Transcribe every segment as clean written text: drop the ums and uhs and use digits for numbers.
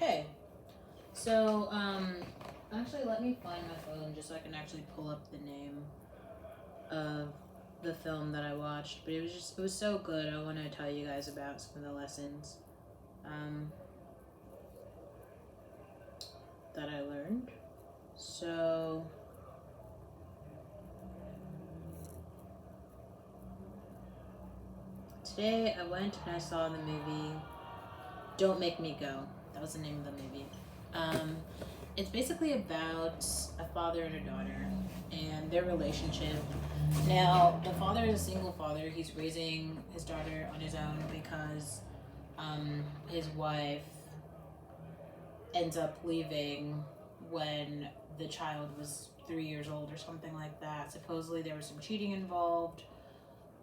Okay, so actually, let me find my phone just so I can actually pull up the name of the film that I watched. But it was so good. I want to tell you guys about some of the lessons um, that I learned. So today I went and I saw the movie Don't Make Me Go. That was the name of the movie. Um, it's basically about a father and a daughter and their relationship. Now, the father is a single father. He's raising his daughter on his own because his wife ends up leaving when the child was 3 years old or something like that. Supposedly, there was some cheating involved.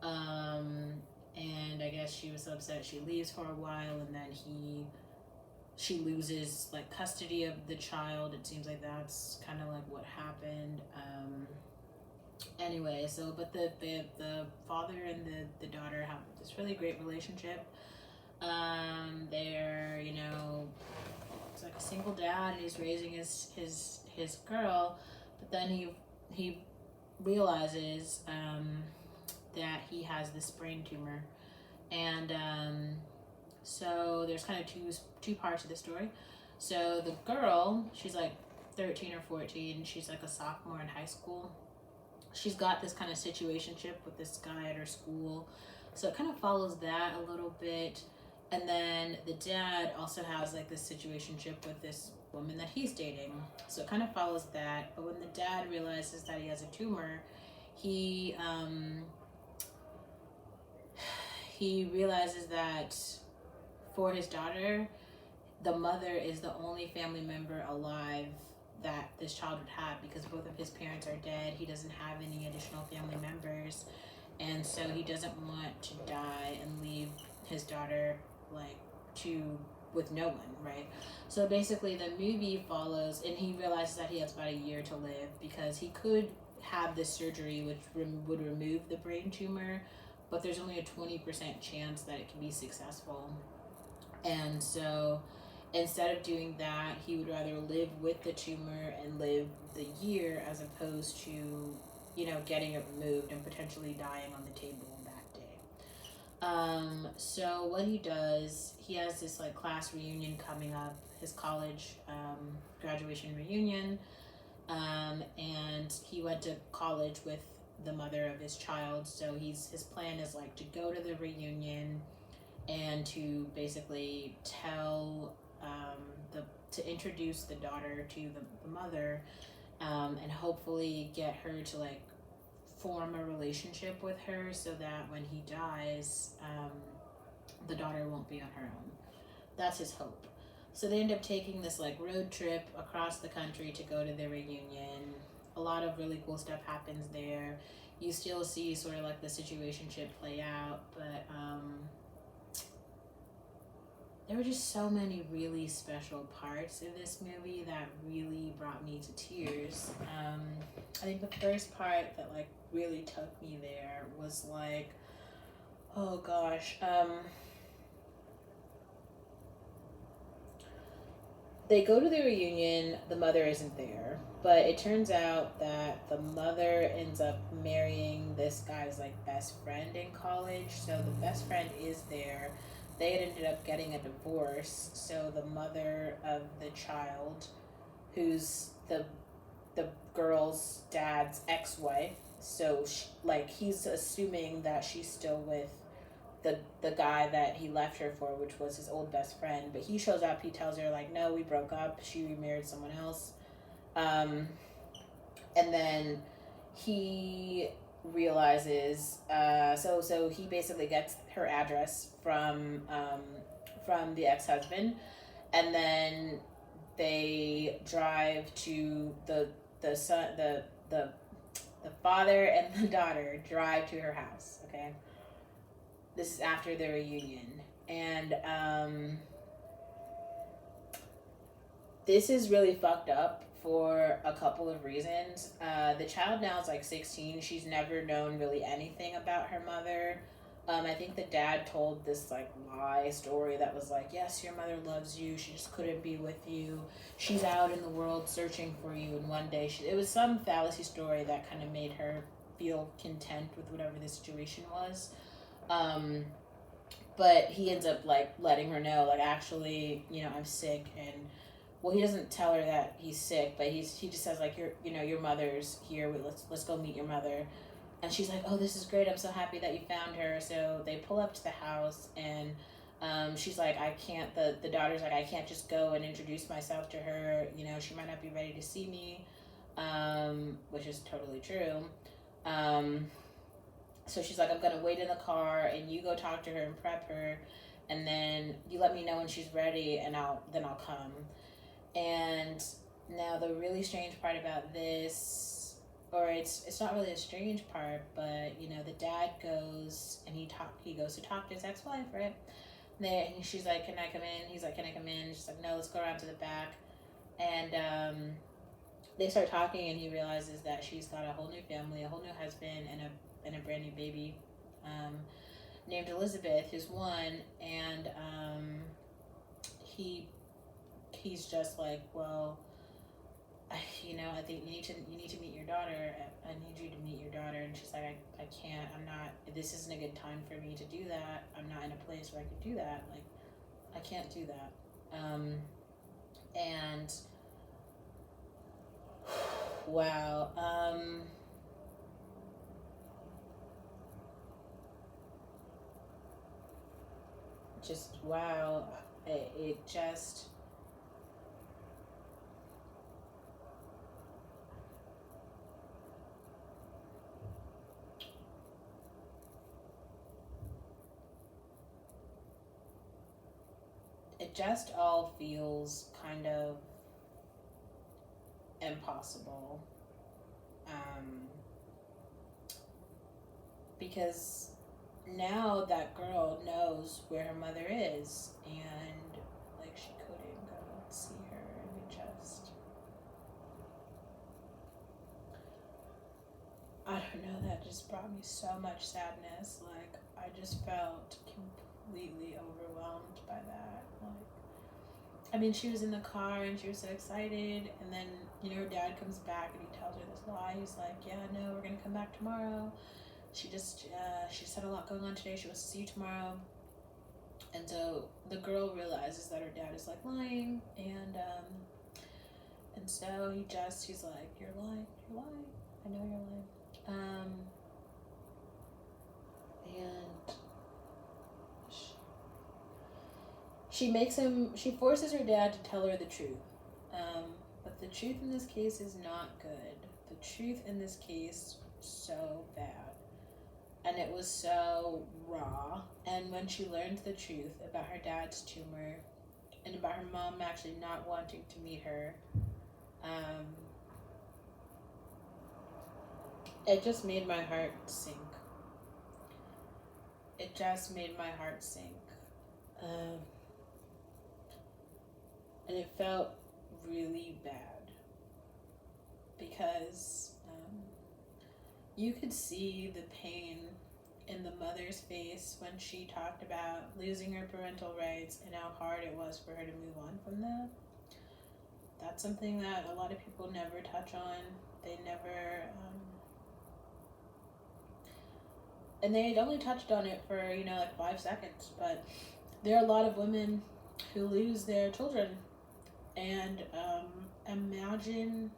Um, and I guess she was so upset she leaves for a while, and then she loses like custody of the child. It seems like that's kind of like what happened. Anyway, so but the father and the daughter have this really great relationship. They're it's like a single dad, and he's raising his girl, but then he realizes that he has this brain tumor, and so there's kind of two parts of the story. So the girl, she's like 13 or 14. She's like a sophomore in high school. She's got this kind of situationship with this guy at her school. So it kind of follows that a little bit. And then the dad also has like this situationship with this woman that he's dating. So it kind of follows that. But when the dad realizes that he has a tumor, he he realizes that for his daughter, the mother is the only family member alive that this child would have because both of his parents are dead. He doesn't have any additional family members, and so he doesn't want to die and leave his daughter like to with no one, right? So basically the movie follows, and he realizes that he has about a year to live because he could have this surgery which would remove the brain tumor, but there's only a 20% chance that it can be successful. And so instead of doing that, he would rather live with the tumor and live the year as opposed to, getting it removed and potentially dying on the table that day. So what he does, he has this like class reunion coming up, his college graduation reunion, and he went to college with the mother of his child. So his plan is like to go to the reunion and to basically tell to introduce the daughter to the mother, and hopefully get her to like form a relationship with her so that when he dies, the daughter won't be on her own. That's his hope. So they end up taking this like road trip across the country to go to the reunion. A lot of really cool stuff happens there. You still see sort of like the situationship play out, but there were just so many really special parts in this movie that really brought me to tears. I think the first part that like really took me there was like, oh gosh, they go to the reunion, the mother isn't there, but it turns out that the mother ends up marrying this guy's like best friend in college. So the best friend is there. They had ended up getting a divorce, so the mother of the child, who's the girl's dad's ex-wife, so like he's assuming that she's still with the guy that he left her for, which was his old best friend. But he shows up, he tells her like, no, we broke up, she remarried someone else. um, and then he realizes, so he basically gets her address from the ex-husband, and then they drive to the son the father and the daughter drive to her house. Okay, this is after their reunion, and this is really fucked up for a couple of reasons. The child now is like 16. She's never known really anything about her mother. I think the dad told this like lie story that was like, yes, your mother loves you. She just couldn't be with you. She's out in the world searching for you. And one day, it was some fallacy story that kind of made her feel content with whatever the situation was. But he ends up like letting her know, like, actually, I'm sick. And well, he doesn't tell her that he's sick, but he just says like, your mother's here. Let's go meet your mother. And she's like, oh, this is great. I'm so happy that you found her. So they pull up to the house, and she's like, I can't, the daughter's like, I can't just go and introduce myself to her. She might not be ready to see me, which is totally true. So she's like, I'm going to wait in the car, and you go talk to her and prep her. And then you let me know when she's ready, and I'll come. And now the really strange part about this, or it's not really a strange part, but the dad goes and he goes to talk to his ex-wife, right? She's like, can I come in? He's like, can I come in? She's like, no, let's go around to the back. And they start talking, and he realizes that she's got a whole new family, a whole new husband, and a brand new baby, named Elizabeth, who's one. And he's just like, well, I think you need to meet your daughter. I need you to meet your daughter. And she's like, I can't. I'm not. This isn't a good time for me to do that. I'm not in a place where I could do that. Like, I can't do that. And wow. Just wow. It just. It just all feels kind of impossible, because now that girl knows where her mother is, and like she couldn't go and see her, and it just, I don't know, that just brought me so much sadness. Like, I just felt completely overwhelmed by that. Like, I mean, she was in the car and she was so excited, and then her dad comes back and he tells her this lie. He's like, yeah, no, we're gonna come back tomorrow. She just had a lot going on today. She wants to see you tomorrow. And so the girl realizes that her dad is like lying, and so he's like, you're lying, I know you're lying. And she forces her dad to tell her the truth. But the truth in this case is not good. The truth in this case, so bad. And it was so raw. And when she learned the truth about her dad's tumor, and about her mom actually not wanting to meet her, it just made my heart sink. It just made my heart sink. And it felt really bad, because you could see the pain in the mother's face when she talked about losing her parental rights and how hard it was for her to move on from that. That's something that a lot of people never touch on. They never, and they had only touched on it for, like 5 seconds, but there are a lot of women who lose their children. And imagine